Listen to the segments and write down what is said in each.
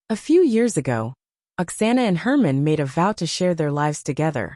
A few years ago, Oksana and Herman made a vow to share their lives together,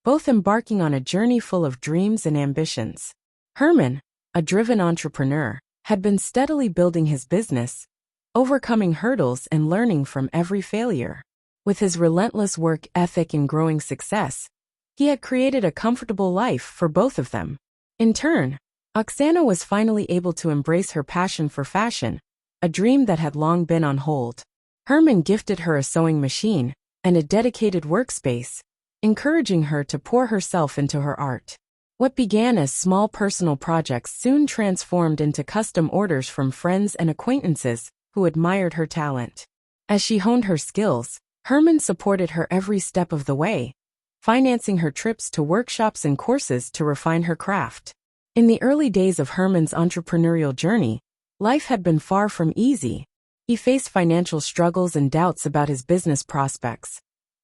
both embarking on a journey full of dreams and ambitions. Herman, a driven entrepreneur, had been steadily building his business, overcoming hurdles and learning from every failure. With his relentless work ethic and growing success, he had created a comfortable life for both of them. In turn, Oksana was finally able to embrace her passion for fashion, a dream that had long been on hold. Herman gifted her a sewing machine and a dedicated workspace, encouraging her to pour herself into her art. What began as small personal projects soon transformed into custom orders from friends and acquaintances who admired her talent. As she honed her skills, Herman supported her every step of the way, financing her trips to workshops and courses to refine her craft. In the early days of Herman's entrepreneurial journey, life had been far from easy. He faced financial struggles and doubts about his business prospects.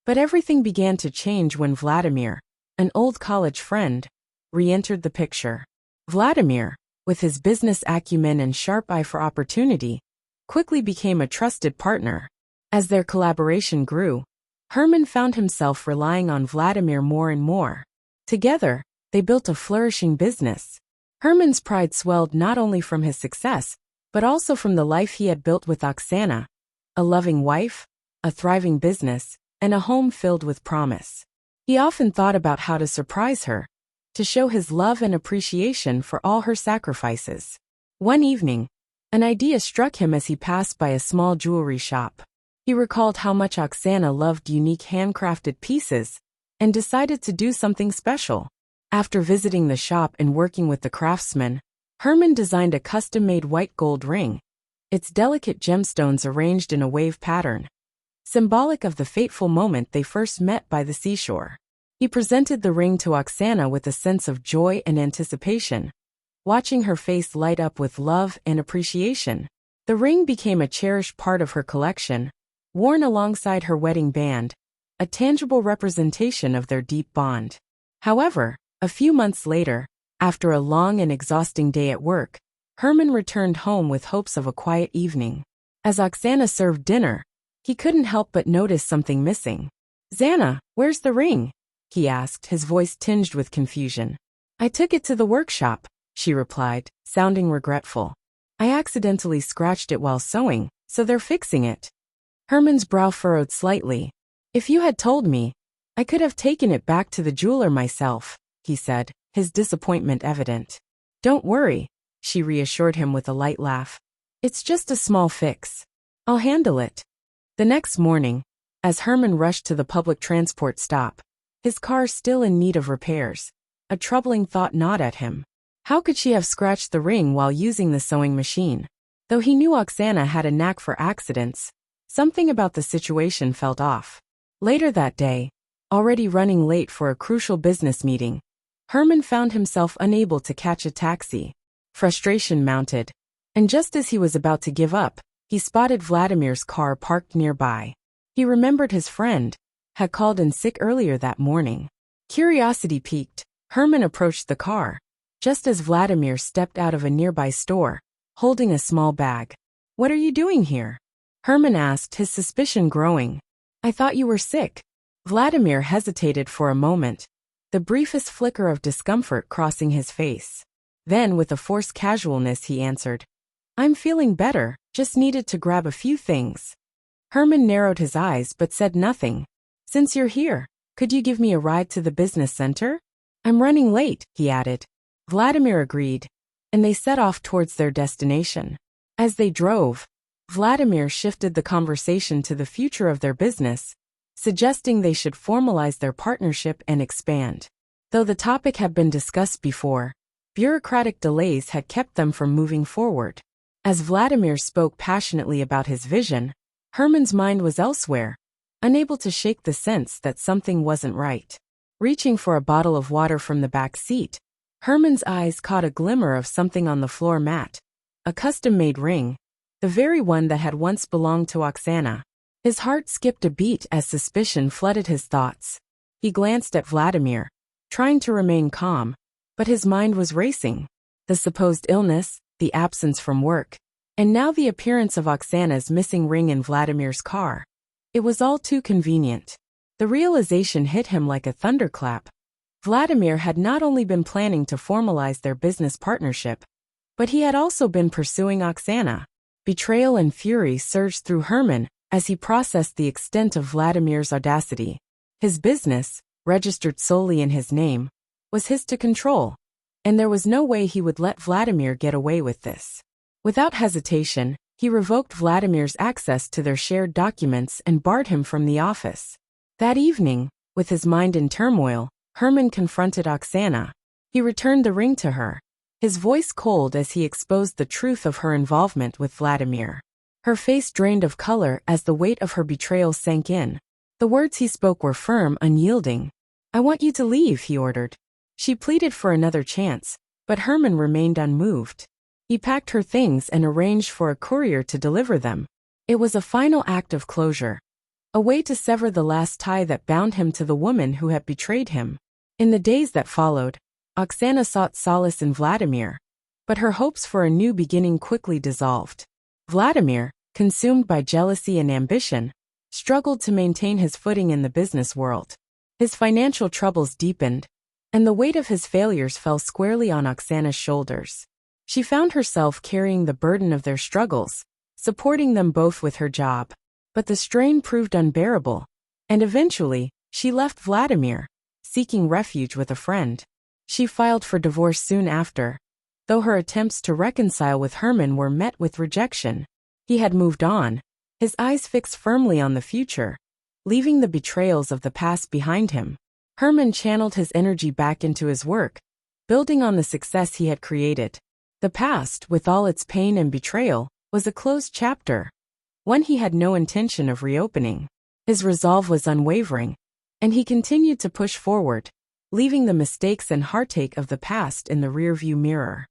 But everything began to change when Vladimir, an old college friend, re-entered the picture. Vladimir, with his business acumen and sharp eye for opportunity, quickly became a trusted partner. As their collaboration grew, Herman found himself relying on Vladimir more and more. Together, they built a flourishing business. Herman's pride swelled not only from his success, but also from the life he had built with Oksana, a loving wife, a thriving business, and a home filled with promise. He often thought about how to surprise her, to show his love and appreciation for all her sacrifices. One evening, an idea struck him as he passed by a small jewelry shop. He recalled how much Oksana loved unique handcrafted pieces and decided to do something special. After visiting the shop and working with the craftsman, Herman designed a custom-made white gold ring, its delicate gemstones arranged in a wave pattern, symbolic of the fateful moment they first met by the seashore. He presented the ring to Oksana with a sense of joy and anticipation, watching her face light up with love and appreciation. The ring became a cherished part of her collection, worn alongside her wedding band, a tangible representation of their deep bond. However, a few months later, after a long and exhausting day at work, Herman returned home with hopes of a quiet evening. As Oksana served dinner, he couldn't help but notice something missing. "Zana, where's the ring?" he asked, his voice tinged with confusion. "I took it to the workshop," she replied, sounding regretful. "I accidentally scratched it while sewing, so they're fixing it." Herman's brow furrowed slightly. "If you had told me, I could have taken it back to the jeweler myself," he said, his disappointment evident. "Don't worry," she reassured him with a light laugh. "It's just a small fix. I'll handle it." The next morning, as Herman rushed to the public transport stop, his car still in need of repairs, a troubling thought gnawed at him. How could she have scratched the ring while using the sewing machine? Though he knew Oksana had a knack for accidents, something about the situation felt off. Later that day, already running late for a crucial business meeting, Herman found himself unable to catch a taxi. Frustration mounted, and just as he was about to give up, he spotted Vladimir's car parked nearby. He remembered his friend had called in sick earlier that morning. Curiosity piqued, Herman approached the car, just as Vladimir stepped out of a nearby store, holding a small bag. "What are you doing here?" Herman asked, his suspicion growing. "I thought you were sick." Vladimir hesitated for a moment, the briefest flicker of discomfort crossing his face. Then, with a forced casualness, he answered, "I'm feeling better, just needed to grab a few things." Herman narrowed his eyes but said nothing. "Since you're here, could you give me a ride to the business center? I'm running late," he added. Vladimir agreed, and they set off towards their destination. As they drove, Vladimir shifted the conversation to the future of their business, suggesting they should formalize their partnership and expand. Though the topic had been discussed before, bureaucratic delays had kept them from moving forward. As Vladimir spoke passionately about his vision, Herman's mind was elsewhere, unable to shake the sense that something wasn't right. Reaching for a bottle of water from the back seat, Herman's eyes caught a glimmer of something on the floor mat, a custom-made ring, the very one that had once belonged to Oksana. His heart skipped a beat as suspicion flooded his thoughts. He glanced at Vladimir, trying to remain calm, but his mind was racing. The supposed illness, the absence from work, And now the appearance of Oksana's missing ring in Vladimir's car. It was all too convenient. The realization hit him like a thunderclap. Vladimir had not only been planning to formalize their business partnership, but he had also been pursuing Oksana. Betrayal and fury surged through Herman as he processed the extent of Vladimir's audacity. His business, registered solely in his name, was his to control, and there was no way he would let Vladimir get away with this. Without hesitation, he revoked Vladimir's access to their shared documents and barred him from the office. That evening, with his mind in turmoil, Herman confronted Oksana. He returned the ring to her, his voice cold as he exposed the truth of her involvement with Vladimir. Her face drained of color as the weight of her betrayal sank in. The words he spoke were firm, unyielding. "I want you to leave," he ordered. She pleaded for another chance, but Herman remained unmoved. He packed her things and arranged for a courier to deliver them. It was a final act of closure, a way to sever the last tie that bound him to the woman who had betrayed him. In the days that followed, Oksana sought solace in Vladimir, but her hopes for a new beginning quickly dissolved. Vladimir, consumed by jealousy and ambition, struggled to maintain his footing in the business world. His financial troubles deepened, and the weight of his failures fell squarely on Oksana's shoulders. She found herself carrying the burden of their struggles, supporting them both with her job. But the strain proved unbearable, and eventually, she left Vladimir, seeking refuge with a friend. She filed for divorce soon after, though her attempts to reconcile with Herman were met with rejection. He had moved on, his eyes fixed firmly on the future, leaving the betrayals of the past behind him. Herman channeled his energy back into his work, building on the success he had created. The past, with all its pain and betrayal, was a closed chapter, one he had no intention of reopening. His resolve was unwavering, and he continued to push forward, leaving the mistakes and heartache of the past in the rearview mirror.